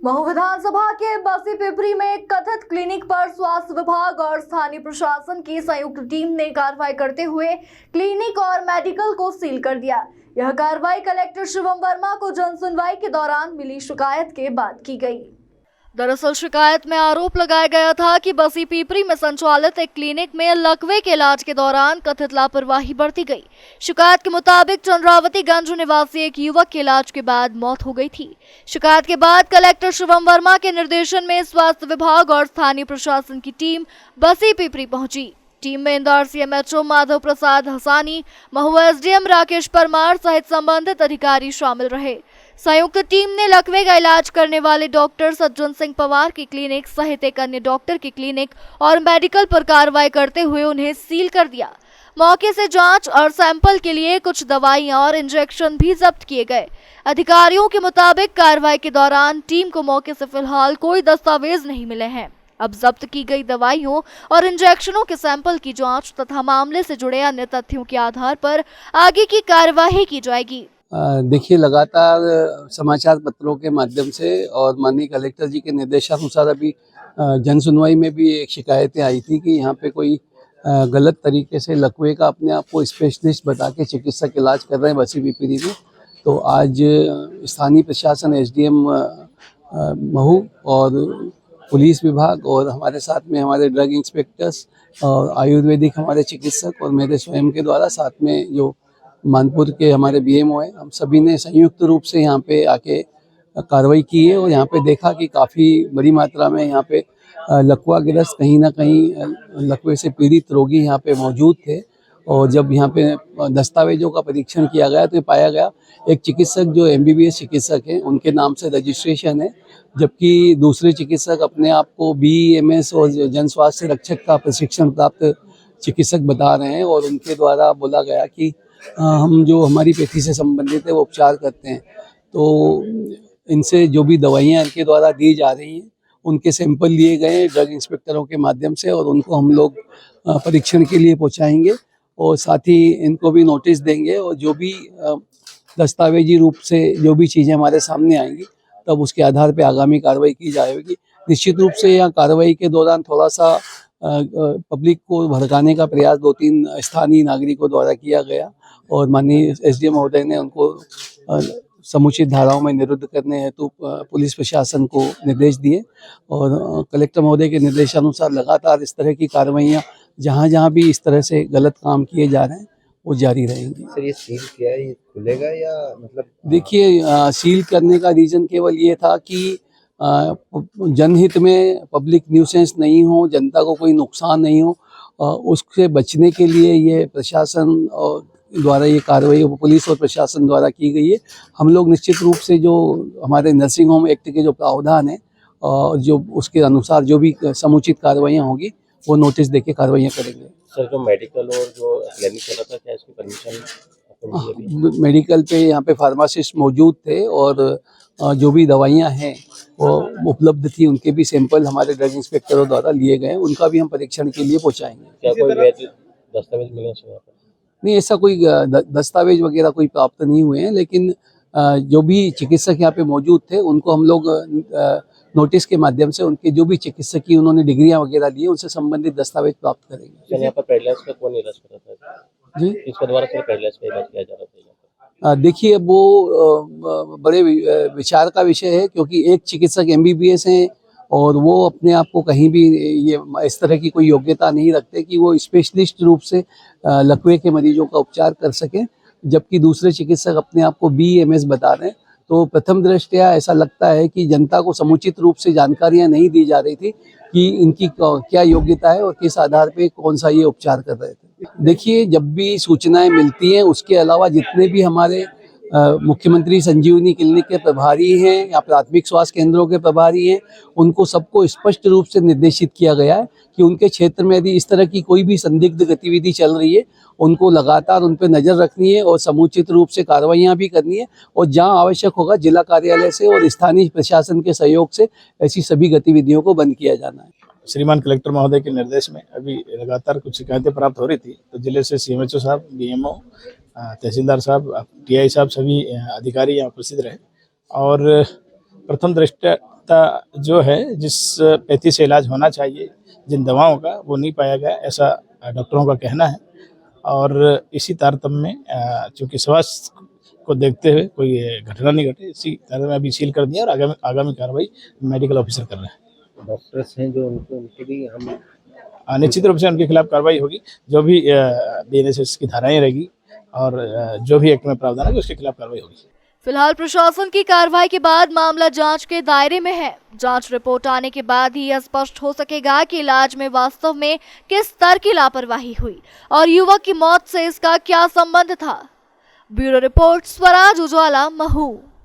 महू विधानसभा के बसी पिपरी में कथित क्लिनिक पर स्वास्थ्य विभाग और स्थानीय प्रशासन की संयुक्त टीम ने कार्रवाई करते हुए क्लिनिक और मेडिकल को सील कर दिया। यह कार्रवाई कलेक्टर शिवम वर्मा को जन सुनवाई के दौरान मिली शिकायत के बाद की गई। दरअसल शिकायत में आरोप लगाया गया था कि बसी पिपरी में संचालित एक क्लिनिक में लकवे के इलाज के दौरान कथित लापरवाही बरती गई। शिकायत के मुताबिक चंद्रावतीगंज निवासी एक युवक के इलाज के बाद मौत हो गई थी। शिकायत के बाद कलेक्टर शिवम वर्मा के निर्देशन में स्वास्थ्य विभाग और स्थानीय प्रशासन की टीम बसी पिपरी पहुंची। टीम में Indore CMHO Madhav Prasad Hassani, Mhow SDM Rakesh Parmar सहित संबंधित अधिकारी शामिल रहे। संयुक्त टीम ने लकवे का इलाज करने वाले डॉक्टर सज्जन सिंह पवार की क्लिनिक सहित एक अन्य डॉक्टर की क्लिनिक और मेडिकल पर कार्रवाई करते हुए उन्हें सील कर दिया। मौके से जांच और सैंपल के लिए कुछ दवाइयां और इंजेक्शन भी जब्त किए गए। अधिकारियों के मुताबिक कार्रवाई के दौरान टीम को मौके से फिलहाल कोई दस्तावेज नहीं मिले हैं। अब जब्त की गई दवाइयों और इंजेक्शनों के सैंपल की जांच तथा मामले से जुड़े अन्य तथ्यों के आधार पर आगे की कार्यवाही की जाएगी। देखिए, लगातार समाचार पत्रों के माध्यम से और माननीय कलेक्टर जी के निर्देशानुसार अभी जन सुनवाई में भी एक शिकायतें आई थी कि यहाँ पे कोई गलत तरीके से लकवे का अपने आप को स्पेशलिस्ट बता के चिकित्सक इलाज कर रहे हैं बसी पिपरी में। तो आज स्थानीय प्रशासन एसडीएम महू और पुलिस विभाग और हमारे साथ में हमारे ड्रग इंस्पेक्टर्स और आयुर्वेदिक हमारे चिकित्सक और मेरे स्वयं के द्वारा साथ में जो मानपुर के हमारे बीएमओ हैं, हम सभी ने संयुक्त रूप से यहाँ पे आके कार्रवाई की है और यहाँ पे देखा कि काफ़ी बड़ी मात्रा में यहाँ पे लकवाग्रस्त कहीं ना कहीं लकवे से पीड़ित रोगी यहाँ पे मौजूद थे। और जब यहाँ पे दस्तावेजों का परीक्षण किया गया तो पाया गया एक चिकित्सक जो एमबीबीएस चिकित्सक हैं उनके नाम से रजिस्ट्रेशन है, जबकि दूसरे चिकित्सक अपने आप को बीईएमएस और जन स्वास्थ्य रक्षक का प्रशिक्षण प्राप्त चिकित्सक बता रहे हैं। और उनके द्वारा बोला गया कि हम जो हमारी पेथी से संबंधित है वो उपचार करते हैं। तो इनसे जो भी दवाइयाँ इनके द्वारा दी जा रही हैं उनके सैंपल लिए गए ड्रग इंस्पेक्टरों के माध्यम से और उनको हम लोग परीक्षण के लिए पहुँचाएंगे और साथ ही इनको भी नोटिस देंगे और जो भी दस्तावेजी रूप से जो भी चीज़ें हमारे सामने आएंगी तब उसके आधार पर आगामी कार्रवाई की जाएगी। निश्चित रूप से यहाँ कार्रवाई के दौरान थोड़ा सा पब्लिक को भड़काने का प्रयास 2-3 स्थानीय नागरिकों द्वारा किया गया और माननीय एसडीएम महोदय ने उनको समुचित धाराओं में निरुद्ध करने हेतु पुलिस प्रशासन को निर्देश दिए और कलेक्टर महोदय के निर्देशानुसार लगातार इस तरह की कार्रवाइयाँ जहाँ भी इस तरह से गलत काम किए जा रहे हैं वो जारी रहेंगी। सर, ये सील किया है, ये खुलेगा या मतलब? देखिए, सील करने का रीज़न केवल ये था कि जनहित में पब्लिक न्यूसेंस नहीं हो, जनता को कोई नुकसान नहीं हो, उससे बचने के लिए ये प्रशासन द्वारा ये कार्रवाई पुलिस और प्रशासन द्वारा की गई है। हम लोग निश्चित रूप से जो हमारे नर्सिंग होम एक्ट के जो प्रावधान है जो उसके अनुसार जो भी समुचित कार्रवाइयाँ होगी वो नोटिस देके कार्रवाइयाँ करेंगे। सर, जो मेडिकल और जो क्लिनिक चला था क्या इसकी परमिशन? मेडिकल पे यहाँ पे फार्मासिस्ट मौजूद थे और जो भी दवाइयाँ हैं वो उपलब्ध थी, उनके भी सैंपल हमारे ड्रग इंस्पेक्टरों द्वारा लिए गए, उनका भी हम परीक्षण के लिए पहुँचाएंगे। क्या कोई वैध दस्तावेज मिले यहाँ पर? नहीं, ऐसा कोई दस्तावेज वगैरह कोई प्राप्त नहीं हुए हैं, लेकिन जो भी चिकित्सक यहाँ पे मौजूद थे उनको हम लोग नोटिस के माध्यम से उनके जो भी चिकित्सकीय उन्होंने डिग्रियां वगैरह ली उनसे संबंधित दस्तावेज प्राप्त करेंगे। यहाँ पर पैरालाइज का कौन इलाज कर रहा था जी? इसके द्वारा सिर्फ पैरालाइज का इलाज किया जा रहा था। देखिए, वो बड़े विचार का विषय है क्योंकि एक चिकित्सक एमबीबीएस हैं और वो अपने आप को कहीं भी ये इस तरह की कोई योग्यता नहीं रखते कि वो स्पेशलिस्ट रूप से लकवे के मरीजों का उपचार कर सकें, जबकि दूसरे चिकित्सक अपने आप को बीएमएस बता रहे हैं। तो प्रथम दृष्टया ऐसा लगता है कि जनता को समुचित रूप से जानकारियां नहीं दी जा रही थी कि इनकी क्या योग्यता है और किस आधार पे कौन सा ये उपचार कर रहे थे। देखिए, जब भी सूचनाएं मिलती हैं उसके अलावा जितने भी हमारे मुख्यमंत्री संजीवनी क्लिनिक के प्रभारी हैं या प्राथमिक स्वास्थ्य केंद्रों के प्रभारी हैं उनको सबको स्पष्ट रूप से निर्देशित किया गया है कि उनके क्षेत्र में यदि इस तरह की कोई भी संदिग्ध गतिविधि चल रही है उनको लगातार उन पर नज़र रखनी है और समुचित रूप से कार्रवाइयाँ भी करनी है और जहां आवश्यक होगा जिला कार्यालय से और स्थानीय प्रशासन के सहयोग से ऐसी सभी गतिविधियों को बंद किया जाना है। श्रीमान कलेक्टर महोदय के निर्देश में अभी लगातार कुछ शिकायतें प्राप्त हो रही थी, तो जिले से सीएमएचओ साहब, बीएमओ, तहसीलदार साहब, टीआई साहब सभी अधिकारी यहाँ उपस्थित रहे और प्रथम दृष्टया गुणवत्ता जो है, जिस पैथी से इलाज होना चाहिए, जिन दवाओं का, वो नहीं पाया गया, ऐसा डॉक्टरों का कहना है। और इसी तारतम्य में चूँकि स्वास्थ्य को देखते हुए कोई घटना नहीं घटे, इसी तरह में अभी सील कर दिया और आगामी कार्रवाई मेडिकल ऑफिसर कर रहे हैं। डॉक्टर्स हैं जो उनके भी हम निश्चित रूप से उनके खिलाफ कार्रवाई होगी, जो भी BNSS की धाराएं रहेगी और जो भी एक्ट में प्रावधान है उसके खिलाफ कार्रवाई होगी। फिलहाल प्रशासन की कार्रवाई के बाद मामला जांच के दायरे में है। जांच रिपोर्ट आने के बाद ही यह स्पष्ट हो सकेगा कि इलाज में वास्तव में किस स्तर की लापरवाही हुई और युवक की मौत से इसका क्या संबंध था। ब्यूरो रिपोर्ट, स्वराज उजाला, महू।